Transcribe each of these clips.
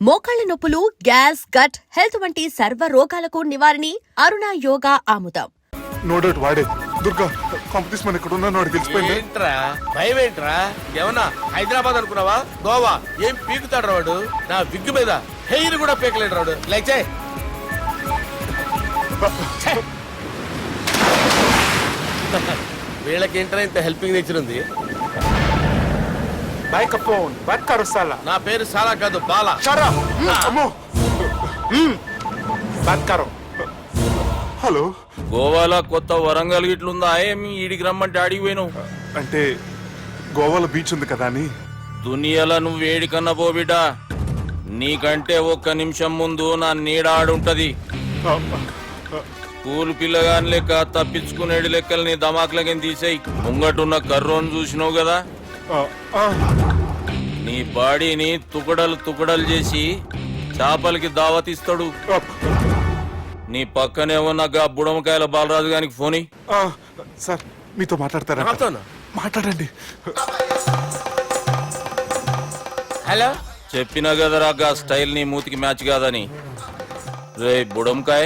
మోకాళ్ల నొప్పులు, gas, gut health వంటి సర్వ రోగాలకు నివారణి అరుణ యోగా ఆముదం. నో డౌట్ వాడే. దుర్గా కాంపిటీషన్ మన ఇక్కడ ఉన్నాను వాడు తెలిసిపోయింది. ఏంట్రా భయం ఏంట్రా? ఏమన్నా హైదరాబాద్ అనుకున్నావా? గోవా ఏం పీకుతాడు రాడు? నా విగ్గు మీద హెయిర్ కూడా పీకలేడు రాడు. లైక్ వీళ్ళకేంట్రా ఇంత హెల్పింగ్ నేచర్ ఉంది. మైక్రోఫోన్ బాత్ కరో సాలా. నా పేరు సాలా కాదు, బాలా. Shut up. అమ్మో. బాత్ కరో. హలో. గోవాలో కొత్త వరంగల్ గిట్లుందా? ఏమి ఈడికి రమ్మంటే అడిగి పోయినావు? అంటే గోవాలో బీచ్ ఉంది కదా అని. దునియాలో నువ్వు వేడికన్నా పో బిడ్డ. నీకంటే ఒక్క నిమిషం ముందు నా నీడ ఆడుంటది. స్కూల్ పిల్లగాని లెక్క తప్పించుకునేడు లెక్కలు నీ దమాకులకి తీసేయి. ముంగటున్న కర్రోని చూసినావు కదా, నీ బాడీని తుకడలు తుకడలు చేసి చేపలకి దావతిస్తాడు. నీ పక్కనే ఉన్న బుడమకాయల బాలరాజు గారికి ఫోని. సార్ మీతో మాట్లాడతారా? మాట్లాడండి. హలో. చెప్పినా కదరా గా స్టైల్ నీ మూతికి మ్యాచ్ కాదని. రే బుడంకాయ,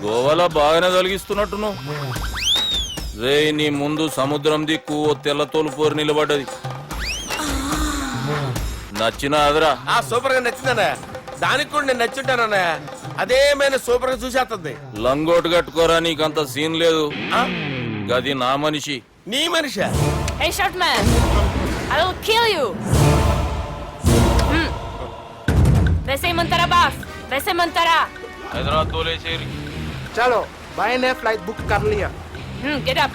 గోవాలో బాగానే తొలగిస్తున్నట్టు నువ్వు. రే నీ ముందు సముద్రం దిక్కు ఓ తెల్ల తోలుపోరు నిలబడ్డది. నచ్చినా అదరా? సూపర్ గా నచ్చిందన్నా. దానికి కూడా నేను నచ్చుంటానన్నా. అదేమైనా సూపర్ గా చూసేస్తుంది. లంగోటు కట్టుకోరా, నీకంత సీన్ లేదు. గది నా మనిషి. నీ Manisha? Hey, short man! I will kill you! वैसे ही मंतरा बास, वैसे मंतरा. హైదరాబాద్ తోలేసేరి. चलो भाई ने फ्लाइट बुक कर लिया. Get up.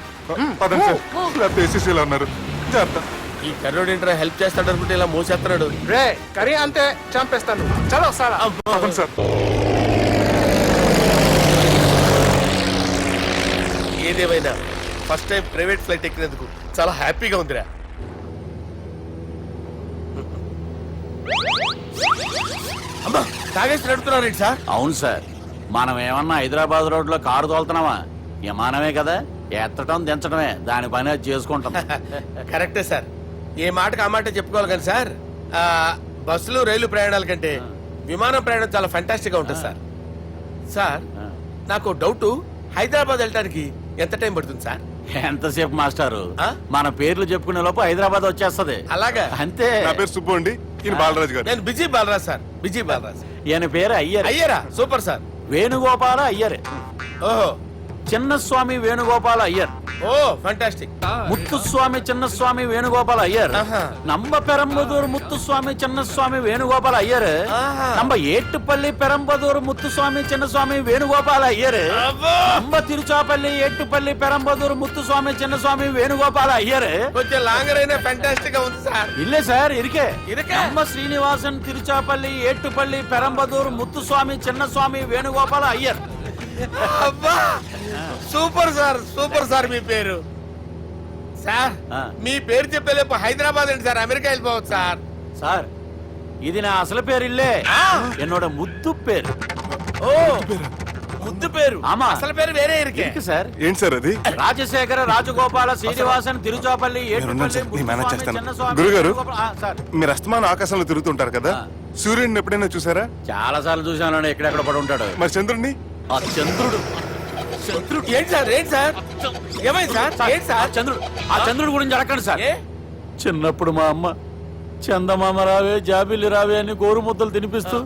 పదండి సార్. లేకపోతే ఏసీసీలో ఉన్నారు. జాగ్రత్త. ఈ కర్రోడు ఏంట్రా హెల్ప్ చేస్తాడు అనుకుంటే ఇలా మోసేస్తున్నాడు. రే కరీ అంతే చంపేస్తాను. చలో సాలా. పదండి సార్. ఏదేమైనా ఫస్ట్ టైం ప్రైవేట్ ఫ్లైట్ ఎక్కినందుకు చాలా హ్యాపీగా ఉందిరా. అమ్మా తాగేసి నడుపుతున్నారు సార్. అవును సార్, మనం ఏమన్నా హైదరాబాద్ రోడ్ లో కారు తోలుతున్నామా? విమానమే కదా, ఎత్తడం దించడమే, దాని పని అది చేసుకుంటాం. కరెక్టే సార్. ఏ మాటకు ఆ మాట చెప్పుకోవాలి కానీ సార్, బస్సులు రైలు ప్రయాణాల కంటే విమానం ప్రయాణం చాలా ఫెంటాస్టిక్ గా ఉంటుంది సార్. సార్ నాకు డౌట్, హైదరాబాద్ వెళ్ళడానికి ఎంత టైం పడుతుంది సార్? ఎంతసేపు మాస్టారు, మన పేర్లు చెప్పుకునే లోపు హైదరాబాద్ వచ్చేస్తది. అలాగా? అంతే. నా పేరు సుబ్బు అండి. ఈయన బాలరాజు గారు. నేను busy Balraj sir. Busy Balraj. ఈయన పేరు అయ్యర్. అయ్యరా? Super sir. వేణుగోపాల అయ్యర్. ఓహో. చిన్నస్వామి వేణుగోపాల అయ్యర్. Oh fantastic. ముత్తుస్వామి చిన్నస్వామి వేణుగోపాల అయ్యర్. நம்ம பெரம்பதூர் முத்துசுவாமி சின்னசுவாமி வேணுகோபால ஐயர். நம்ம ஏட்டுப்பள்ளி பெரம்பதூர் முத்துசுவாமி சின்னசுவாமி வேணுகோபால ஐயர். நம்ம తిరుచాపల్లి ఏట్టుపల్లి పెరంబదూర్ ముత్తుస్వామి చిన్నస్వామి వేణుగోపాల అయ్యర్. కొంచెం లాంగర్ అయినా ఫంటాస్టిక్ గా ఉంది సార్. ఇల్లే సార్ ఇరికే. ఇరికే. நம்ம శ్రీనివాసన్ తిరుచాపల్లి ఏట్టుపల్లి పెరంబదూర్ ముత్తుస్వామి చిన్నస్వామి వేణుగోపాల అయ్యర్. అబ్బా సూపర్ సార్. Super sir. మీ పేరు సార్, మీ పేరు చెప్పేలేపు హైదరాబాద్ ఏంటి సార్, అమెరికా వెళ్ళిపోవచ్చు సార్. సార్ ఇది నా అసలు పేరు ఇల్లే, என்னோட ముద్దు పేరు. ఓ ముద్దు పేరు. ఆమా. అసలు పేరు వేరే ఇరికే సార్. ఏంటి సార్ అది? రాజశేఖర రాజగోపాల శ్రీనివాసన్ తిరుచాపల్లి గురుగారు, మీరు అస్తమానం ఆకాశంలో తిరుగుతుంటారు కదా, సూర్యుడిని ఎప్పుడైనా చూసారా? చాలా సార్లు చూసాను. ఎక్కడెక్కడ పడి ఉంటాడు. మరి చంద్రుడిని? ఆ చంద్రుడు. ఏంటి సార్? ఏంటి సార్? ఏమైంది సార్? ఏంటి సార్? చంద్రుడు. ఆ చంద్రుడు గురించి అడగండి సార్. చిన్నప్పుడు మా అమ్మ చందమామ రావే జాబిల్లి రావే అని గోరు ముద్దలు తినిపిస్తూ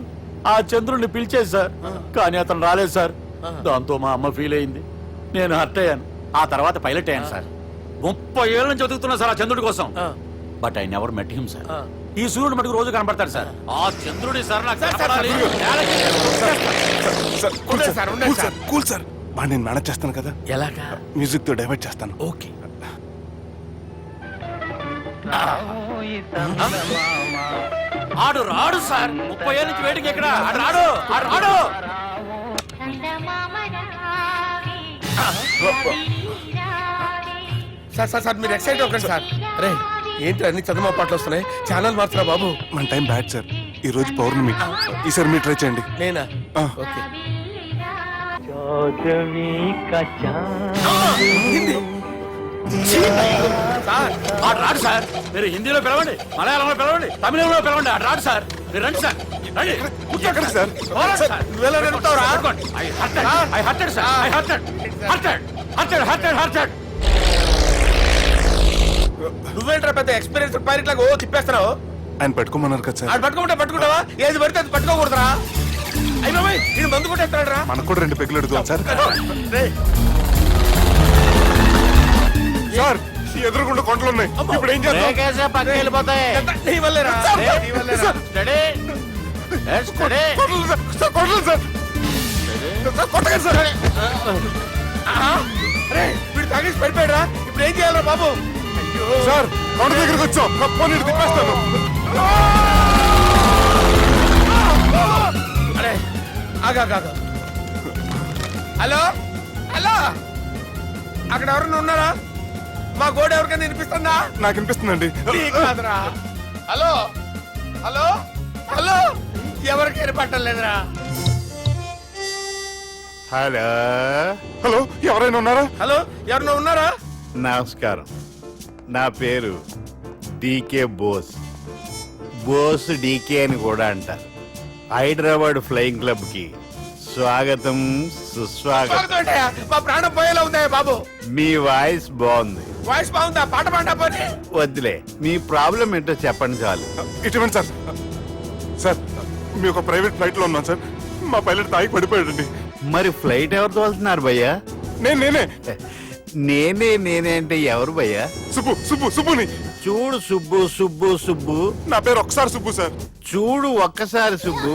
ఆ చంద్రుడిని పిలిచేది సార్. కానీ అతను రాలేదు సార్. దాంతో మా అమ్మ ఫీల్ అయింది, నేను హర్ట్ అయ్యాను. ఆ తర్వాత పైలట్ అయ్యాను సార్. 30 ఏళ్ళ నుంచి చదువుతున్నా సార్ ఆ చంద్రుడి కోసం. But I never met him sir. ఈ సూర్యుడు మటుకు రోజు కనపడతాడు సార్. ఆ చంద్రుడి సార్ నాకు కనపడాలి. Cool sir. బాగా నేను మేనేజ్ చేస్తాను కదా. ఎలాగా? మ్యూజిక్ తో డైవర్ట్ చేస్తాను. ఓకే. ఆడు రాడు సార్. 30 ఏళ్ళ నుంచి వేటికి ఎక్కడ ఆడు రాడు. ఆడు రాడు. సార్ సార్ సార్ మీరు ఎక్సైట్ అవ్వకండి సార్. అరే ఏంటి అన్ని చదువు పాటలు వస్తున్నాయి, ఛానల్ మారుతున్నా బాబు. మన టైం బ్యాడ్ సార్. ఈ రోజు పౌర్ణమి. ఈసారి మీరు ట్రై చేయండి. నేనా? ఓకే. ఆడు రాడు సార్. మీరు హిందీలో పిలవండి, మలయాళంలో పిలవండి, తమిళంలో పిలవండి. ఆడు రాడు సార్. మీరు రండి సార్. ఎక్కడ సార్? నువ్వెలా నడుపుతావురా? నువ్వేంట్రా పెద్ద ఎక్స్పీరియన్స్ పైరెట్ లాగా ఓ తిప్పేస్తున్నావు? ఆయన పెట్టుకోమన్నారు కదా సార్. ఆడు పట్టుకుంటే పట్టుకుంటావా? ఏది పడితే అది పట్టుకోకూడదురా? అయ్యి బాబాయ్ ఇది మందు కొట్టేస్తాడు రా. మనకు కూడా 2 పెగ్గులు అడుగుతాం సార్. సార్ ఎదురుగుండా కొండలు ఉన్నాయి, ఇప్పుడు ఏం చేద్దాం? పక్కకి వెళ్ళిపోతాయి. నీ వల్లేరా? సార్, నీ వల్లేరా? Study study Kondalu sir, sir, Kondalu sir. Sir, కొట్టకండి సార్. ఆహా. అరే వీడు తాగేసి పడిపోయాడురా. ఇప్పుడు ఏం చేయాలరా బాబు? అయ్యో సార్ కొండ దగ్గరికి వచ్చాం, పోనీ తిప్పేస్తాను. అరే ఆగా హలో హలో, అక్కడ ఎవరన్నా ఉన్నారా? మా గోడ ఎవరికైనా వినిపిస్తుందా? నాకు అనిపిస్తుందండి. నీకు కాదురా. హలో హలో హలో, ఎవరికి వినపట్టలేదురా. హలో హలో ఎవరైనా ఉన్నారా? హలో ఎవరన్నా ఉన్నారా? నమస్కారం, నా పేరు డీకే బోస్. బోస్ డీకే అని కూడా అంటారు. హైదరాబాద్ ఫ్లయింగ్ క్లబ్ కి స్వాగతం సుస్వాగతం. బాగుందంటయ్యా, మా ప్రాణం పోయేలా ఉందయ్యా బాబు. మీ వాయిస్ బాగుంది. వాయిస్ బాగుందా? పాట పాడా పోనీ. వద్దులే, మీ ప్రాబ్లం ఏంటో చెప్పండి చాలు. ఇటువంటి సార్, సార్ మీ ఒక ప్రైవేట్ ఫ్లైట్ లో ఉన్నాం సార్. మా పైలట్ తాగి పడిపోయాడండి. మరి ఫ్లైట్ ఎవరు తోలుతున్నారు భయ్యా? నేనే నేనే అంటే ఎవరు భయ్యా? సుబ్బుని. చూడు సుబ్బు సుబ్బు సుబ్బు, నా పేరు ఒకసారి సుబ్బు సార్. చూడు ఒక్కసారి సుబ్బు,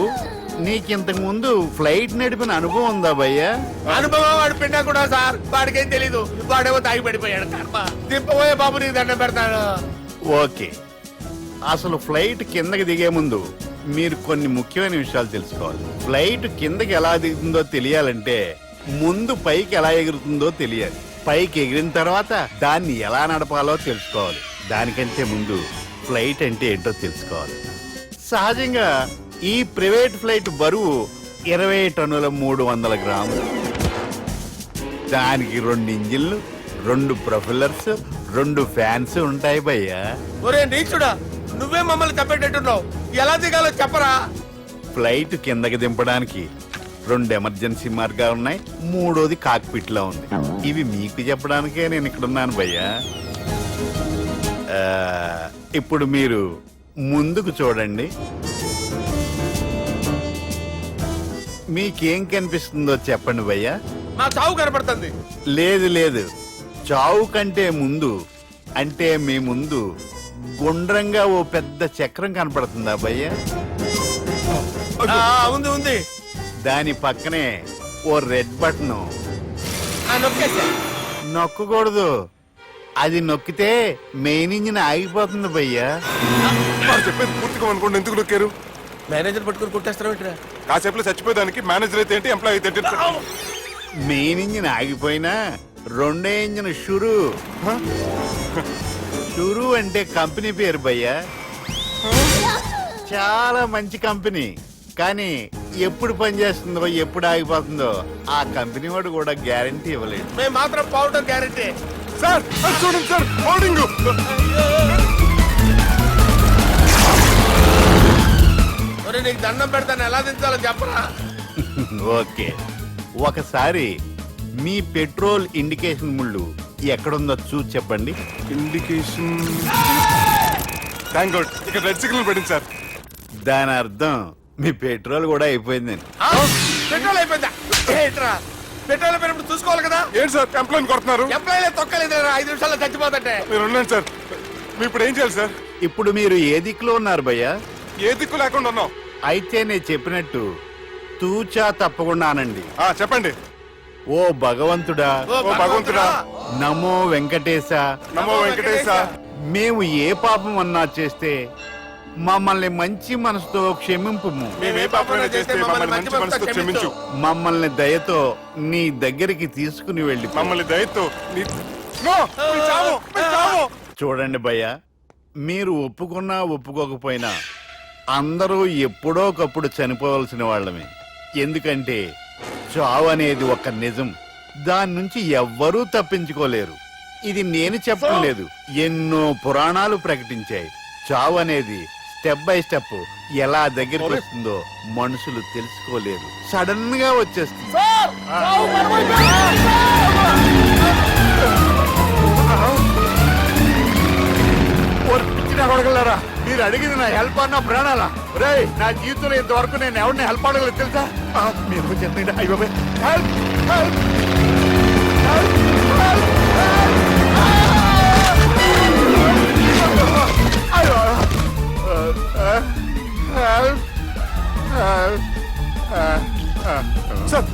నీకింతకు ముందు ఫ్లైట్ నడిపిన అనుభవం ఉందా భయ్యా? అనుభవం వాడు పిండా కూడా సార్, వాడికేం తెలీదు. వాడేమో తాగి పడిపోయాడు. కర్మ. దింపబోయే బాబు నీకు దండం పెడతాడు. ఓకే, అసలు ఫ్లైట్ కిందకి దిగే ముందు మీరు కొన్ని ముఖ్యమైన విషయాలు తెలుసుకోవాలి. ఫ్లైట్ కిందకి ఎలా దిగుతుందో తెలియాలంటే ముందు పైకి ఎలా ఎగురుతుందో తెలియాలి. పైకి ఎగిరిన తర్వాత దాన్ని ఎలా నడపాలో తెలుసుకోవాలి. దానికంటే ముందు ఫ్లైట్ అంటే ఏంటో తెలుసుకోవాలి. సహజంగా ఈ ప్రైవేట్ ఫ్లైట్ బరువు 20 టన్నుల 300 గ్రాములు. దానికి 2 ఇంజిన్లు, 2 ప్రొఫెల్లర్స్, 2 ఫ్యాన్స్ ఉంటాయి భయ్యా. ఒరే నీచుడా, నువ్వే మమ్మల్ని తప్పేటట్టున్నావు. ఎలా దిగాలో చెప్పరా? ఫ్లైట్ కిందకి దింపడానికి 2 ఎమర్జెన్సీ మార్గాలు ఉన్నాయి, 3వది కాక్పిట్ లో ఉంది. ఇవి మీకు చెప్పడానికే నేను ఇక్కడ ఉన్నాను భయ్యా. ఇప్పుడు మీరు ముందుకు చూడండి. మీకేం కనిపిస్తుందో చెప్పండి భయ్యా. మా చావు కనపడుతుంది. లేదు, చావు కంటే ముందు అంటే మీ ముందు గుండ్రంగా ఓ పెద్ద చక్రం కనపడుతుందా భయ్యా? ఉంది. దాని పక్కనే ఓ రెడ్ బటన్. నొక్కేసా. నొక్కకూడదు, అది నొక్కితే మెయిన్ ఇంజిన్ ఆగిపోతుంది భయ్యా. వాడు చెప్పేది పూర్తిగా అనుకోండి. ఎందుకు నొక్కారు? మేనేజర్ పట్టుకుని కొట్టేస్తారా ఏంట్రా? కాసేపులో చచ్చిపోయేదానికి మేనేజర్ అయితే ఏంటి, ఎంప్లాయీ అయితే ఏంటి? మెయిన్ ఇంజిన్ ఆగిపోయినా 2వ ఇంజిన్ షురు. షురు అంటే కంపెనీ పేరు భయ్యా. చాలా మంచి కంపెనీ, కానీ ఎప్పుడు పనిచేస్తుందో ఎప్పుడు ఆగిపోతుందో ఆ కంపెనీ వాడు కూడా గ్యారంటీ ఇవ్వలేడు. మేము మాత్రం పౌడర్ గ్యారెంటీ. సార్ అది చూడండి సార్, బోర్డింగ్. ఒరే నీకు దండం పెడతాను, ఎలా దించాలో చెప్పరా? ఓకే, ఒకసారి మీ పెట్రోల్ ఇండికేషన్ ముళ్ళు ఎక్కడుందో చూసి చెప్పండి. ఇండికేషన్. థ్యాంక్ గాడ్, ఇక్కడ రెడ్ సిగ్నల్ పడింది సార్. దాని అర్థం మీ పెట్రోల్ కూడా అయిపోయిందని. పెట్రోల్ అయిపోయిందా? ఏంట్రా పెట్రోల్ అయిపోయినప్పుడు చూసుకోవాలి కదా. ఏంటి సార్ ఎంప్లాయ్ కొడుతున్నారు? ఎంప్లాయీలే తొక్కలేదు 5 నిమిషాల్లో చచ్చిపోతుంటే. మీరు ఉండండి సార్. మీరు ఇప్పుడు ఏం చేయాలి సార్? ఇప్పుడు మీరు ఏ దిక్కులో ఉన్నారు భయ్యా? ఏ దిక్కు లేకుండా ఉన్నాం. అయితే నేను చెప్పినట్టు తూచా తప్పకుండా అనండి. చెప్పండి. ఓ భగవంతుడా, ఓ భగవంతుడా, నమో వెంకటేశ, నమో వెంకటేశ. మేము ఏ పాపం అన్నా చేస్తే మమ్మల్ని మంచి మనసుతో క్షమింపు. మేమే పాపమైనా చేస్తే మమ్మల్ని మంచి మనసుతో క్షమించు. మమ్మల్ని దయతో నీ దగ్గరికి తీసుకుని వెళ్ళి మమ్మల్ని దయతో నో, మీ చావు, మీ చావు. చూడండి భయ్య, మీరు ఒప్పుకున్నా ఒప్పుకోకపోయినా అందరూ ఎప్పుడో ఒకప్పుడు చనిపోవలసిన వాళ్ళమే. ఎందుకంటే చావు అనేది ఒక నిజం, దాని నుంచి ఎవ్వరూ తప్పించుకోలేరు. ఇది నేను చెప్పడం లేదు, ఎన్నో పురాణాలు ప్రకటించాయి. చావు అనేది స్టెప్ బై స్టెప్ ఎలా దగ్గరికి వస్తుందో మనుషులు తెలుసుకోలేరు, సడన్ గా వచ్చేస్తుంది. అడగలరా మీరు అడిగింది నా హెల్ప్ అన్న ప్రాణాలా? రే నా జీవితంలో ఇంతవరకు నేను ఎవరిని హెల్ప్ అడగలేదు తెలుసా? మీరు చెప్పండి. అయ్యో హెల్ప్ హెల్ప్ సార్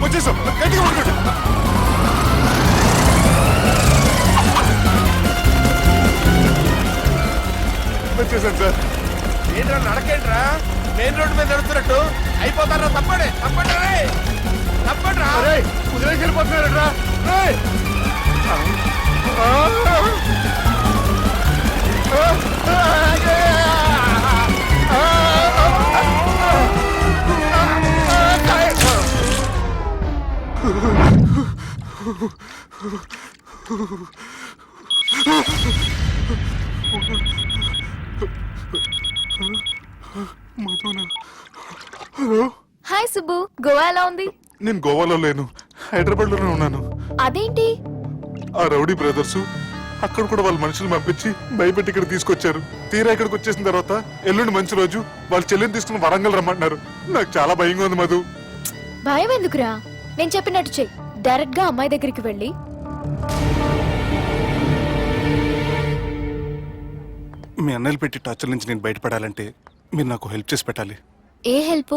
వచ్చేసాం, గట్టిగా పట్టుకోండి. వచ్చేసాను సార్. ఏంట్రా నడకేంట్రా? మెయిన్ రోడ్ మీద నడుస్తున్నట్టు అయిపోతారా? తప్పండి తప్పండి రే, తప్పండి రా. కుదిరేసి వెళ్ళిపోతున్నారట్రా. హాయ్ సుబ్బు, గోవా ఎలా ఉంది? నేను గోవాలో లేను, హైదరాబాద్ లోనే ఉన్నాను. అదేంటి? ఆ రౌడీ బ్రదర్స్ అక్కడ కూడా వాళ్ళ మనుషులు పంపించి భయపెట్టి ఇక్కడ తీసుకొచ్చారు. తీరా ఇక్కడికి వచ్చేసిన తర్వాత ఎల్లుండి మంచి రోజు వాళ్ళ చెల్లిని తీసుకుని వరంగల్ రమ్మంటున్నారు. నాకు చాలా భయంగా ఉంది మధు. భయం ఎందుకురా? నేను చెప్పినట్టు చెయ్యి. డైరెక్ట్ గా అమ్మాయి దగ్గరికి వెళ్ళి మీ అన్నయ్యలు పెట్టి టార్చర్ నుంచి నేను బయటపడాలంటే మీరు నాకు హెల్ప్ చేసి పెట్టాలి. ఏ హెల్ప్?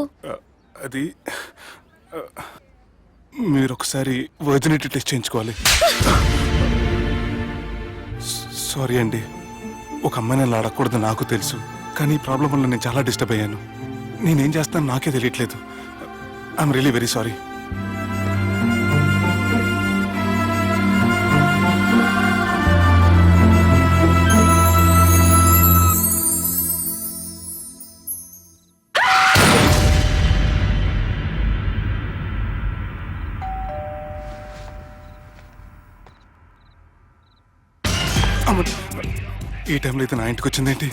అది మీరు ఒకసారి వర్జినిటీ టెస్ట్ చేయించుకోవాలి. సారీ అండి, ఒక అమ్మాయిని అలా అడగకూడదు నాకు తెలుసు, కానీ ఈ ప్రాబ్లం వల్ల నేను చాలా డిస్టర్బ్ అయ్యాను. నేనేం చేస్తాను నాకే తెలియట్లేదు. I'm really very sorry. ఈ టైంలో అయితే నా ఇంటికి వచ్చిందేంటి?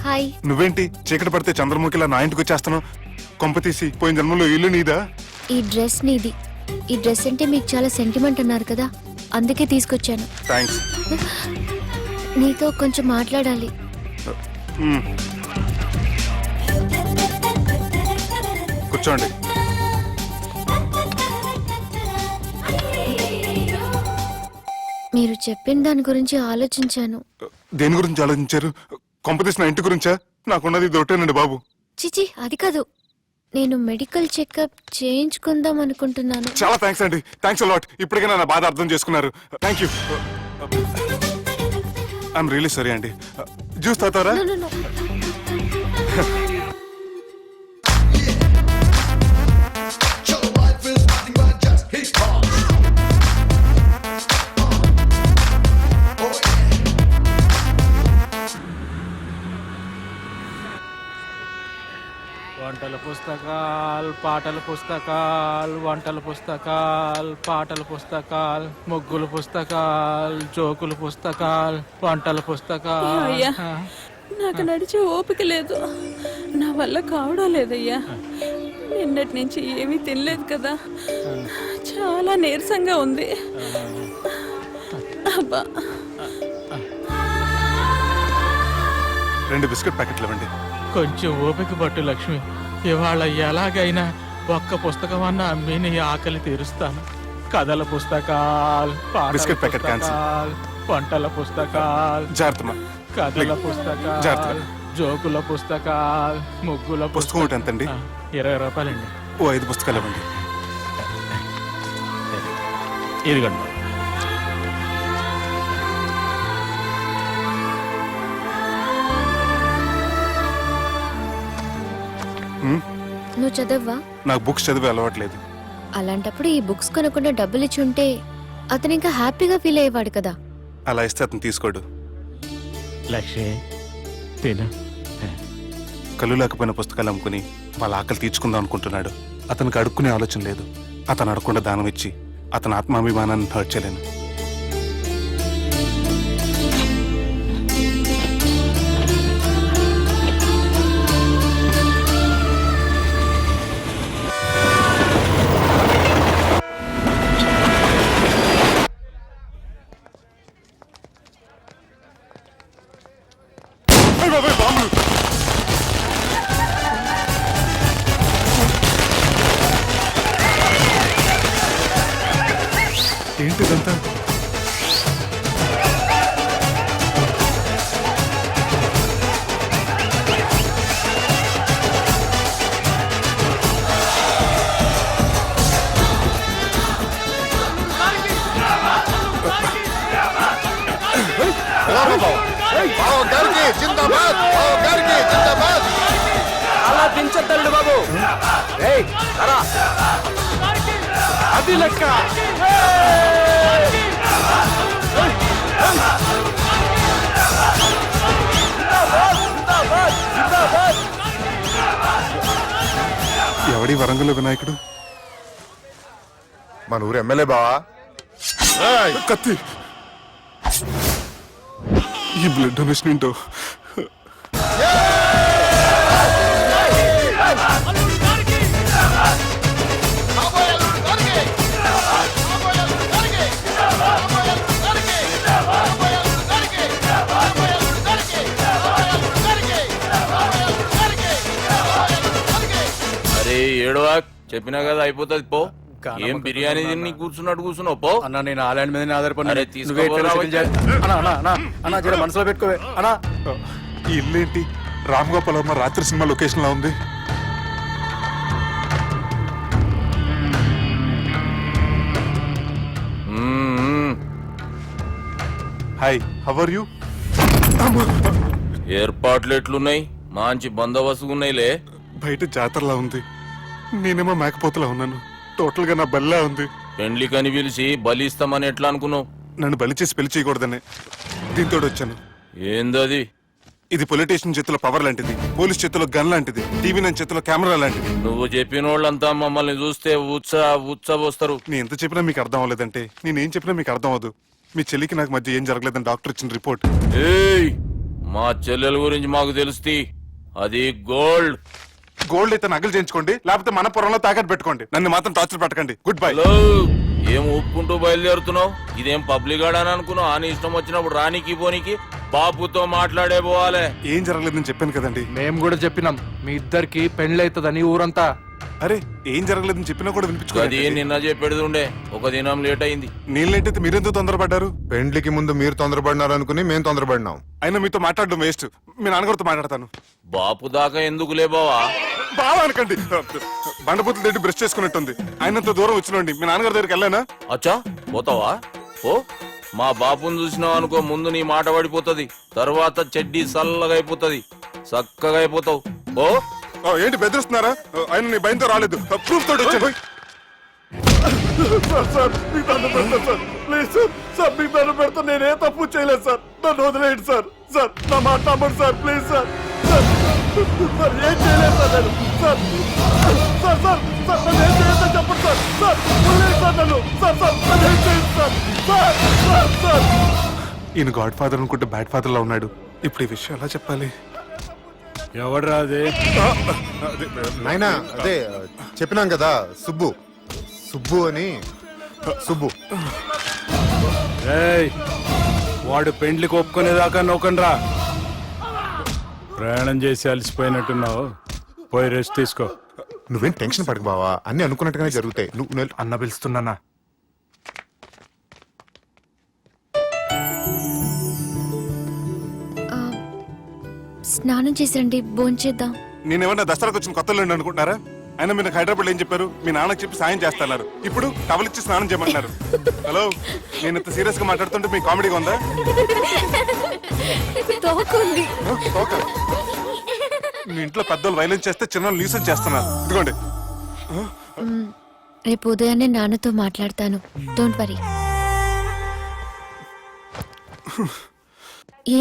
హాయ్. నువ్వేంటి చీకటి పడితే చంద్రముఖిలా నా ఇంటికి వచ్చేస్తాను? కొంప తీసి పోయిన జన్మలో ఇల్లు నీదా? ఈ డ్రెస్ నీది. ఈ డ్రెస్ అంటే మీకు చాలా సెంటిమెంట్ అన్నారు కదా, అందుకే తీసుకొచ్చాను. థ్యాంక్స్. నీతో కొంచెం మాట్లాడాలి. కూర్చోండి. మీరు చెప్పిన దాని గురించి ఆలోచించాను. దేని గురించి ఆలోచించారు? కొంపతీసి నా ఇంటి గురించా? నాకున్నది దొరటేనండి బాబు. చిచి, అది కాదు. నేను మెడికల్ చెకప్ చేయించుకుందాం అనుకుంటున్నాను. చాలా థ్యాంక్స్ అండి, థ్యాంక్స్ అలాట్. ఇప్పటికైనా నా బాధ అర్థం చేసుకున్నారు. Thank you. I'm really sorry అండి. జ్యూస్ తాతారా? No, no, no. వంటల పుస్తకాలు, పాటల పుస్తకాలు, వంటల పుస్తకాలు, పాటల పుస్తకాలు, ముగ్గుల పుస్తకాలు, జోకుల పుస్తకాలు, వంటల పుస్తకాలు. అయ్యా, నాకు నడిచే ఓపిక లేదు, నా వల్ల కావడం లేదయ్యా. నిన్నటి నుంచి ఏమీ తినలేదు కదా, చాలా నీరసంగా ఉంది. అబ్బా, 2 బిస్కెట్ ప్యాకెట్లు ఇవ్వండి. కొంచెం ఓపిక పట్టు లక్ష్మి. ఇవాళ ఎలాగైనా ఒక్క పుస్తకం అన్నా అమ్మి నీ ఆకలి తీరుస్తాను. కథల పుస్తకాలు, బిస్కెట్ ప్యాకెట్ క్యాన్సిల్. వంటల పుస్తకాలు, జాగ్రత్త. కథల పుస్తకాలు, జాగ్రత్త. జోకుల పుస్తకాలు, ముగ్గుల పుస్తకం ఒకటి ఎంతండి? 20 రూపాయలండి. ఓ 5 పుస్తకాలు ఇవ్వండి. ఇదిగోండి. నువ్వు చదవ్వా? నాకు బుక్స్ చదివే అలవాట్లేదు. అలాంటప్పుడు ఈ బుక్స్ కొనకుండా డబ్బులు ఇచ్చి ఉంటే అతను ఇంకా హ్యాపీగా ఫీల్ అయ్యేవాడు కదా. అలా ఇస్తే అతను తీసుకోడు. లక్ష్మి తిను. కళ్ళు లేకపోయిన పుస్తకాలు అమ్ముకుని వాళ్ళ ఆకలి తీర్చుకుందాం అనుకుంటున్నాడు. అతనికి అడుక్కునే ఆలోచన లేదు. అతను అడగకుండా దానం ఇచ్చి అతని ఆత్మాభిమానాన్ని హర్ట్ చేయలేను. జాగ్రత్త బాబు. ఏయ్, రా. అది లెక్క. ఎవడి వరంగల్ వినాయకుడు? మన ఊరు ఎమ్మెల్యే బావా. కత్తి. ఈ బ్లడ్ డొనేషన్ ఏంటో. అరే ఏడవా, చెప్పినా కదా అయిపోతుంది పో. ఏం బిర్యానీ తిని కూర్చున్నట్టు కూర్చున్నావు పో. అన్న నేను ఆ ల్యాండ్ మీద ఆధారపడి అరే, తీసుకోపోరా అన్న జర మనసులో పెట్టుకోవే అన్నా. ఈ ఇల్లేంటి రామ్ గోపాల్ వర్మ రాత్రి సినిమా లొకేషన్ లా ఉంది. Hi, how are you? ఏర్పాట్లు ఎట్లున్నాయి? మంచి బందోబస్తు ఉన్నాయిలే. బయట జాతరలా ఉంది, నేనేమో మేకపోతలా ఉన్నాను. టోటల్ గా నా బల్లా ఉంది. పెండ్లి కని పిలిచి బలి ఇస్తామని ఎట్లా అనుకున్నావు? నన్ను బలి చేసి పెళ్లి చేయకూడదని దీంతో వచ్చాను. ఏందది? ఇది పొలిటీషియన్ చేతిలో పవర్ లాంటిది, పోలీస్ చేతిలో గన్ లాంటిది, టీవీ నైన్ చేతిలో కెమెరా లాంటిది. నువ్వు చెప్పిన వాళ్ళంతా మమ్మల్ని చూస్తే ఉత్సవస్తారు. నేను ఎంత చెప్పినా మీకు అర్థం అవ్వలేదంటే నేనేం చెప్పినా మీకు అర్థం అవ్వదు. మీ చెల్లికి నాకు మధ్య ఏం జరగలేదని డాక్టర్ ఇచ్చిన రిపోర్ట్. ఏయ్, మా చెల్లెల గురించి మాకు తెలుస్తుంది. అది గోల్డ్. గోల్డ్ అయితే నగలు చేయించుకోండి, లేకపోతే మన పొరంలో తాకట్టు పెట్టుకోండి. నన్ను మాత్రం టార్చర్ పెట్టకండి. Good bye. హలో, ఏం ఒప్పుకుంటూ బయలుదేరుతున్నావు? ఇదేం పబ్లిక్ గార్డెన్ అనుకున్నావు? అని ఇష్టం వచ్చినప్పుడు రానికి పోనీకి బాబుతో మాట్లాడే పోవాలి. ఏం జరగలేదని చెప్పాను కదండి. మేము కూడా చెప్పినాం మీ ఇద్దరికి పెళ్ళైతుందని ఊరంతా. అరే, ఏం జరగలేదని చెప్పినా కూడా అది వినిపించుకోండి. నిన్న చెప్పేది ఉండే, ఒక దినం లేట్ అయింది. నీళ్ళైతే మీరెందుకు తొందరపడ్డారు? పెండ్లికి ముందు మీరు తొందరపడినారు అనుకుని మేము తొందరపడినాం. అయినా మీతో మాట్లాడడం వేస్ట్. మీ నాన్నగారితో మాట్లాడతాను. బాపు దాకా ఎందుకులే బావా? బాగా అనకండి. బండపూతులు తిట్టి బ్రష్ చేసుకున్నట్టుంది. ఆయనంత దూరం వచ్చినండి. మీ నాన్నగారి దగ్గరికి వెళ్ళానా? అచ్చా, పోతావా? ఓ, మా బాపుని చూసినావు అనుకో, ముందు నీ మాట పడిపోతుంది, తర్వాత చెడ్డీ చల్లగా అయిపోతుంది, చక్కగా అయిపోతావు. ఓ, ఏంటి బెదిరిస్తున్నారా? ఆయన నీ భయంతో రాలేదు, ప్రూఫ్ తోటి వచ్చాను. ప్లీజ్ సార్, మీకు దండం పెడతా. నేనే తప్పు చేయలేదు సార్, నన్ను వదిలేయండి సార్. సార్ నా మాట నమ్మండి సార్, ప్లీజ్ సార్. సార్ ఏం చేయలేదు సార్ నేను. సార్ సార్ సార్ సార్ నన్ను ఏం చేయొద్దని చెప్పండి సార్. సార్ వదిలేయండి సార్ నన్ను. సార్ సార్ నన్ను ఏం చేయండి సార్. Sir sir sir. ఈయన గాడ్ ఫాదర్ అనుకుంటే బ్యాడ్ ఫాదర్ లా ఉన్నాడు. ఇప్పుడు ఈ విషయం ఎలా చెప్పాలి? ఎవడరా అది? నాయనా అదే చెప్పినాం కదా, సుబ్బు. సుబ్బు అని. సుబ్బు. ఏయ్, వాడు పెండ్లికి ఒప్పుకునేదాకా నోకండ్రా. ప్రయాణం చేసి అలసిపోయినట్టున్నావు, పోయి రెస్ట్ తీసుకో. నువ్వేం టెన్షన్ పడకు బావా, అన్ని అనుకున్నట్టుగానే జరుగుతాయి. నువ్వు అన్న పిలుస్తున్నానా? స్నానం చేసండి, భోంచేద్దాం. నేనేమన్నా దసరాకు వచ్చిన కొత్తలో అనుకుంటున్నారా? అయినా మీరు నాకు హైదరాబాద్ ఏం చెప్పారు? మీ నాన్నకి చెప్పి సాయం చేస్తున్నారు. ఇప్పుడు టవల్ ఇచ్చి స్నానం చేయమంటున్నారు. హలో, నేను ఇంత సీరియస్ గా మాట్లాడుతుంటే మీ కామెడీగా ఉందా? తోకుంది. ఓకే. మీ ఇంట్లో పెద్దోళ్ళు వైలెన్స్ చేస్తే చిన్న న్యూసెన్స్ చేస్తున్నారు. ఇదిగోండి. రేపు ఉదయాన్నే నాన్నతో మాట్లాడతాను, డోంట్ వరీ.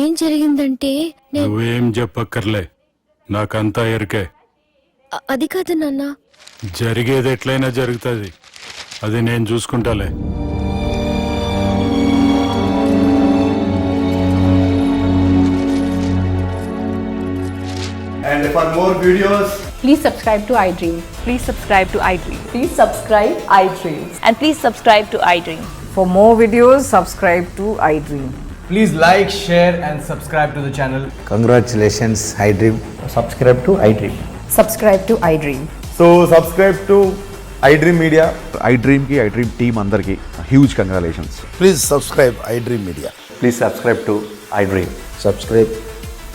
ఏం జరిగిందంటే నువ్వేం చెప్పక్కర్లే, నాకంతా ఎరికే. అది కాదు నాన్న. జరిగేది ఎట్లయినా జరుగుతుంది, అది నేను చూసుకుంటాలే. And for more videos, Please subscribe to iDream. Please subscribe to iDream. Please subscribe iDream. And please subscribe to iDream. For more videos, subscribe to iDream. please like, share, and subscribe to the channel. Congratulations, iDream. Subscribe to iDream. Subscribe to iDream. So, subscribe to iDream Media. iDream ki iDream team andarki huge congratulations. Please subscribe iDream Media. Please subscribe to iDream. Subscribe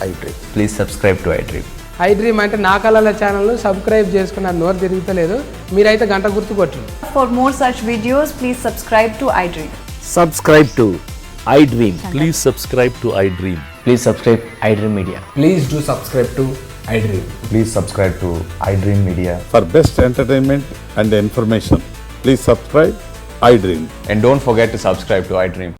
iDream. Please subscribe to iDream. iDream అంటే నా కళల channel subscribe చేసుకున్న నోరు తిరుగుతలేదు. మీరైతే గంట గుర్తు కొట్టండి. For more such videos, please subscribe to iDream. Subscribe to iDream. Please subscribe to iDream. Please subscribe iDream Media. Please do subscribe to iDream. Please subscribe to iDream Media. For best entertainment and information, please subscribe iDream. And don't forget to subscribe to iDream.